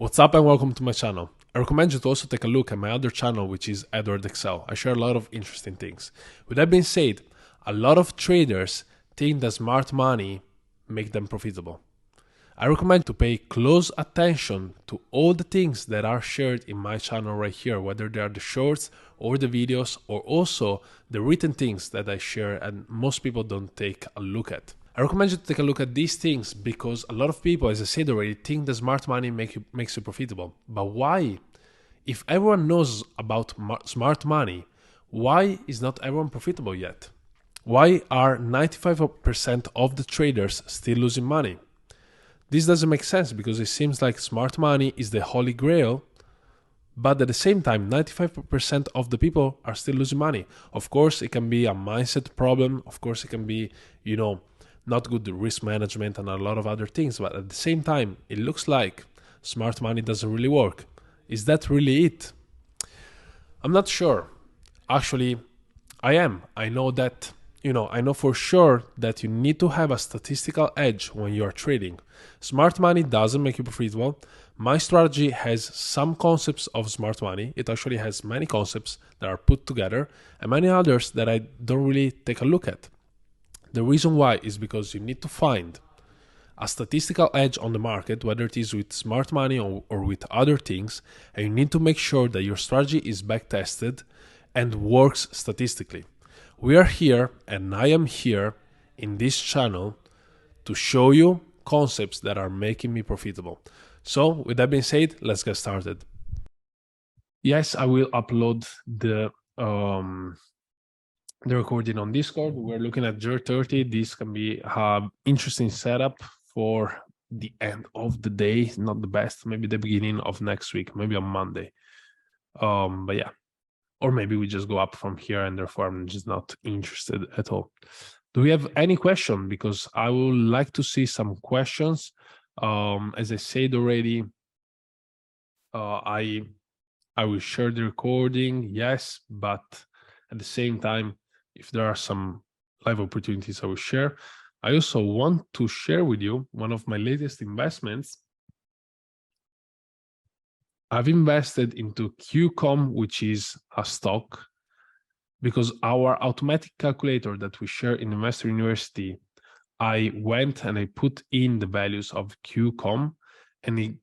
What's up and welcome to my channel. I recommend you to also take a look at my other channel, which is Edward Excel. I share a lot of interesting things. With that being said, a lot of traders think that smart money make them profitable. I recommend to pay close attention to all the things that are shared in my channel right here, whether they are the shorts or the videos or also the written things that I share and most people don't take a look at. I recommend you to take a look at these things because a lot of people, as I said already, think that smart money makes you profitable. But why? If everyone knows about smart money, why is not everyone profitable yet? Why are 95% of the traders still losing money? This doesn't make sense because it seems like smart money is the holy grail, but at the same time, 95% of the people are still losing money. Of course, it can be a mindset problem. Of course, it can be, not good risk management and a lot of other things. But at the same time, it looks like smart money doesn't really work. Is that really it? I'm not sure. Actually, I am. I know that, I know for sure that you need to have a statistical edge when you are trading. Smart money doesn't make you profitable. My strategy has some concepts of smart money. It actually has many concepts that are put together and many others that I don't really take a look at. The reason why is because you need to find a statistical edge on the market, whether it is with smart money or with other things, and you need to make sure that your strategy is back tested and works statistically. We are here, and I am here in this channel to show you concepts that are making me profitable. So, with that being said, let's get started. Yes, I will upload the recording on Discord. We're looking at June 30. This can be an interesting setup for the end of the day. Not the best, maybe the beginning of next week, maybe on Monday. But yeah, or maybe we just go up from here and therefore I'm just not interested at all. Do we have any question? Because I would like to see some questions. As I said already, I will share the recording, yes, but at the same time, if there are some live opportunities, I will share. I also want to share with you one of my latest investments. I've invested into QCOM, which is a stock, because our automatic calculator that we share in Investor University, I went and I put in the values of QCOM, and it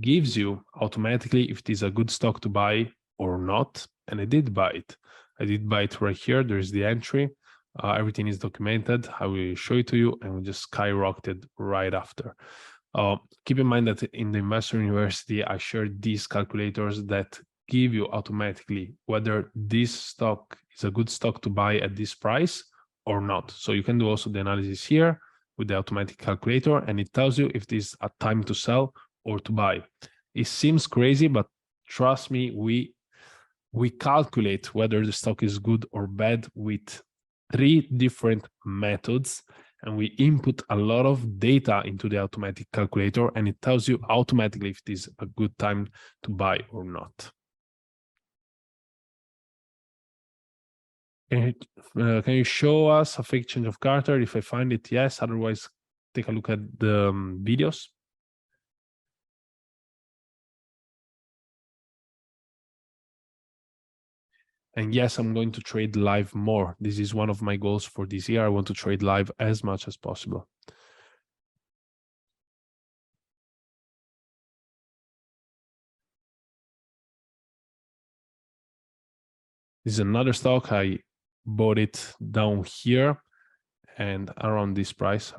gives you automatically if it is a good stock to buy or not. And I did buy it. I did buy it right here. There's the entry. Everything is documented. I will show it to you, and we just skyrocketed right after. Keep in mind that in the Investor University, I shared these calculators that give you automatically whether this stock is a good stock to buy at this price or not. So you can do also the analysis here with the automatic calculator, and it tells you if this is a time to sell or to buy. It seems crazy, but trust me, we calculate whether the stock is good or bad with 3 different methods, and we input a lot of data into the automatic calculator, and it tells you automatically if it is a good time to buy or not. Can you show us a fake change of character? If I find it, yes. Otherwise, take a look at the videos. And yes, I'm going to trade live more. This is one of my goals for this year. I want to trade live as much as possible. This is another stock. I bought it down here and around this price.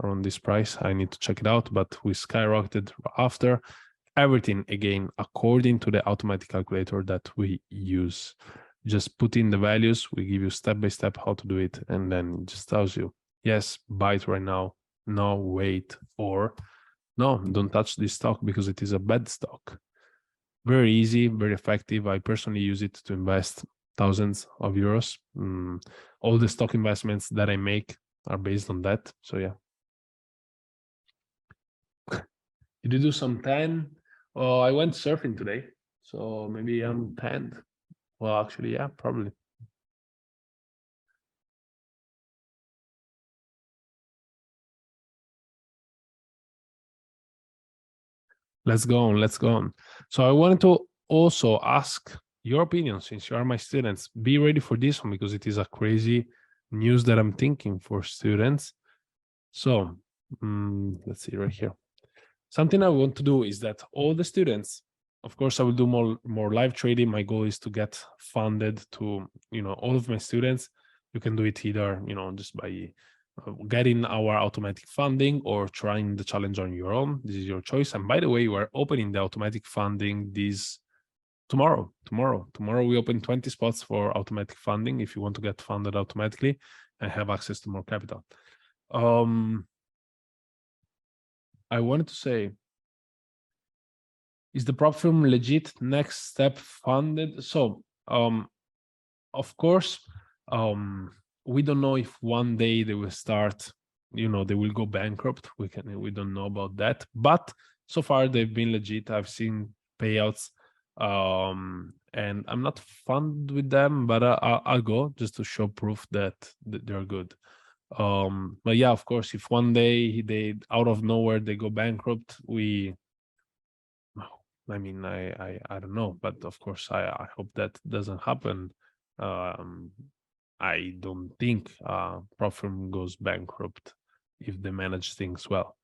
I need to check it out, but we skyrocketed after. Everything, again, according to the automatic calculator that we use. Just put in the values, we give you step by step how to do it, and then it just tells you, yes, buy it right now, no, wait, or no, don't touch this stock because it is a bad stock. Very easy, very effective. I personally use it to invest thousands of euros. All the stock investments that I make are based on that. So yeah. Did you do some tan? Oh, I went surfing today, so maybe I'm tanned. Well, actually, yeah, probably. Let's go on. Let's go on. So I wanted to also ask your opinion, since you are my students. Be ready for this one because it is a crazy news that I'm thinking for students. So let's see right here. Something I want to do is that all the students, of course, I will do more live trading. My goal is to get funded to, all of my students. You can do it either, just by getting our automatic funding or trying the challenge on your own. This is your choice. And by the way, we're opening the automatic funding this tomorrow. Tomorrow we open 20 spots for automatic funding if you want to get funded automatically and have access to more capital. I wanted to say, is the prop firm legit? Next step funded? So, of course, we don't know if one day they will start, they will go bankrupt. We don't know about that. But so far they've been legit. I've seen payouts, and I'm not funded with them, but I'll go just to show proof that they're good. But yeah, of course, if one day they out of nowhere they go bankrupt, I don't know, but of course I hope that doesn't happen. I don't think prop firm goes bankrupt if they manage things well.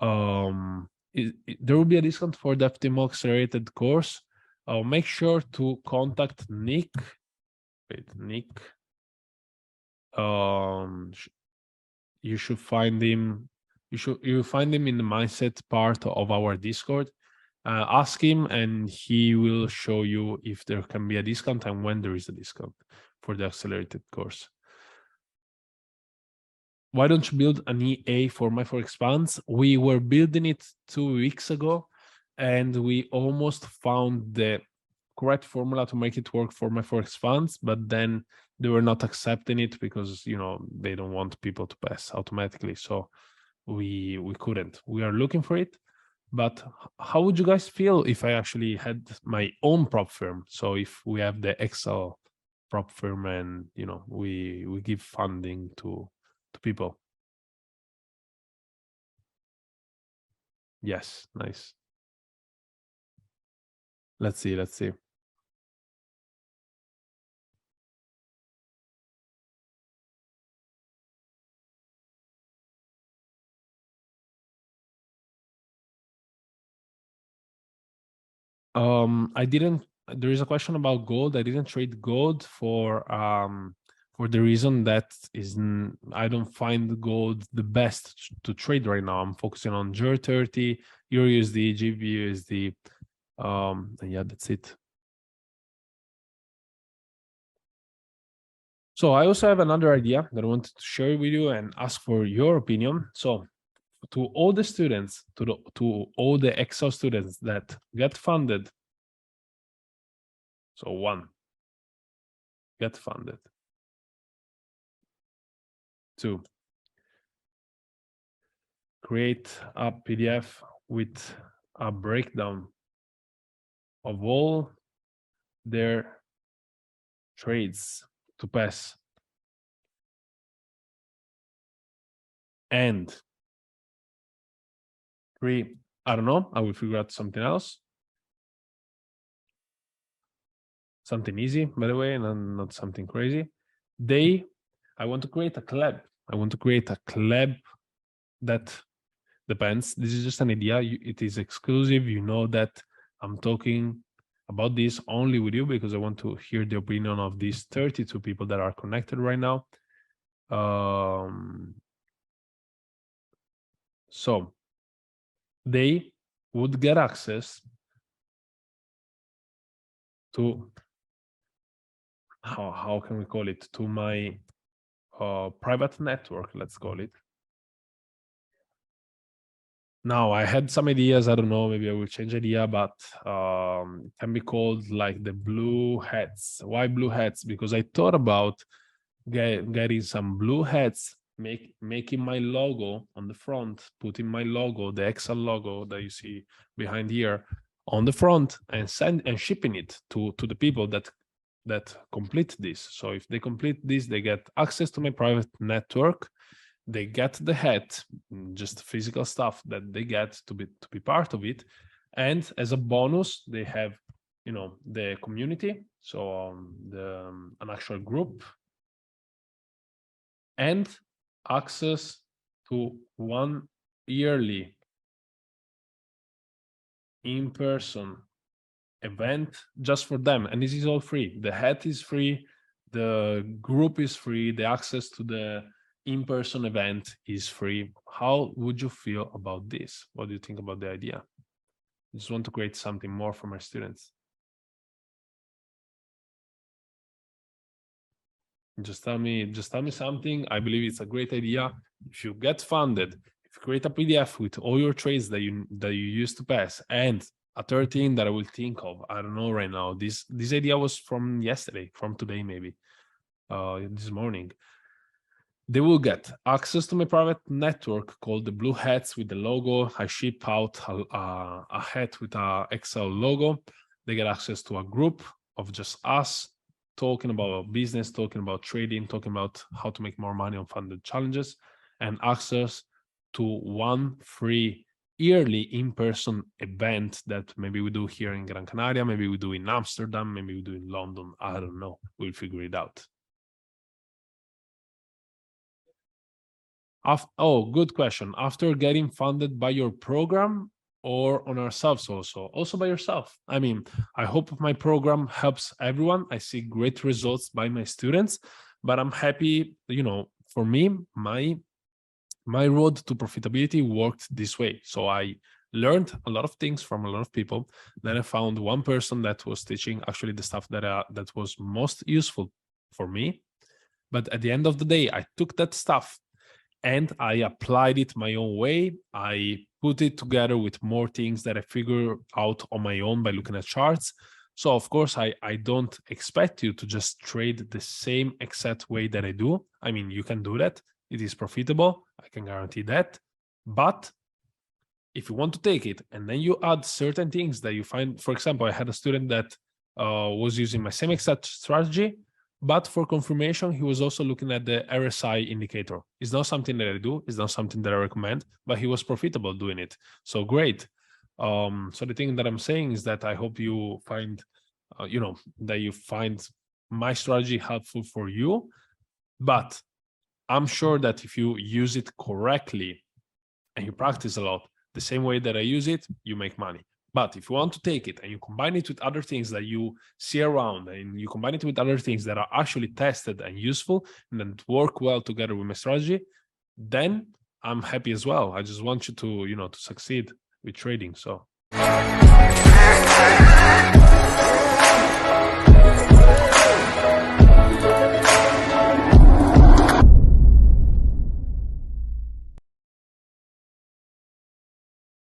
There will be a discount for the FTMO accelerated course. Make sure to contact Nick. Wait, Nick. You should find him. You find him in the mindset part of our Discord. Ask him, and he will show you if there can be a discount and when there is a discount for the accelerated course. Why don't you build an EA for my Forex funds? We were building it 2 weeks ago, and we almost found the correct formula to make it work for my Forex funds, but then they were not accepting it because they don't want people to pass automatically. So we couldn't. We are looking for it. But how would you guys feel if I actually had my own prop firm? So if we have the Excel prop firm and we give funding to people. Yes, nice. Let's see. There is a question about gold. I didn't trade gold for the reason that I don't find gold the best to trade right now. I'm focusing on GER30, EURUSD, GBUSD. And yeah, that's it. So I also have another idea that I wanted to share with you and ask for your opinion. So to all the students, to all the Excel students that get funded. So 1, get funded. 2, create a PDF with a breakdown of all their trades to pass. And 3, I don't know, I will figure out something else. Something easy, by the way, and not something crazy. I want to create a collab. I want to create a collab that depends. This is just an idea. It is exclusive. You know that I'm talking about this only with you because I want to hear the opinion of these 32 people that are connected right now. So they would get access to how can we call it, to my private network, let's call it. Now I had some ideas. I don't know, maybe I will change idea, but it can be called like the blue hats. Why blue hats? Because I thought about getting some blue hats, making my logo on the front, putting my logo, the Excel logo that you see behind here, on the front, and shipping it to the people that complete this. So if they complete this, they get access to my private network. they get the hat, just physical stuff that they get to be part of it, and as a bonus they have, you know, the community, so an actual group, and access to one yearly in-person event just for them, and this is all free. The hat is free, the group is free, the access to the in-person event is free. How would you feel about this? What do you think about the idea? I just want to create something more for my students. Just tell me something. I believe it's a great idea. If you get funded, if you create a PDF with all your trades that you used to pass, and a third thing that I will think of, I don't know right now. This idea was from yesterday, from today maybe, this morning. They will get access to my private network called the Blue Hats with the logo. I ship out a hat with a Excel logo. They get access to a group of just us talking about business, talking about trading, talking about how to make more money on funded challenges, and access to one free yearly in-person event that maybe we do here in Gran Canaria, maybe we do in Amsterdam, maybe we do in London. I don't know. We'll figure it out. Oh, good question. After getting funded by your program or on ourselves also by yourself. I mean, I hope my program helps everyone. I see great results by my students, but I'm happy, you know, for me, my road to profitability worked this way. So I learned a lot of things from a lot of people. Then I found one person that was teaching actually the stuff that was most useful for me. But at the end of the day, I took that stuff and I applied it my own way. I put it together with more things that I figure out on my own by looking at charts. So of course, I don't expect you to just trade the same exact way that I do. I mean, you can do that. It is profitable. I can guarantee that. But if you want to take it and then you add certain things that you find, for example, I had a student that was using my same exact strategy, but for confirmation, he was also looking at the RSI indicator. It's not something that I do. It's not something that I recommend, but he was profitable doing it. So great. So the thing that I'm saying is that I hope you find, you know, that you find my strategy helpful for you. But I'm sure that if you use it correctly and you practice a lot, the same way that I use it, you make money. But if you want to take it and you combine it with other things that you see around, and you combine it with other things that are actually tested and useful and then work well together with my strategy, then I'm happy as well. I just want you to, you know, to succeed with trading. So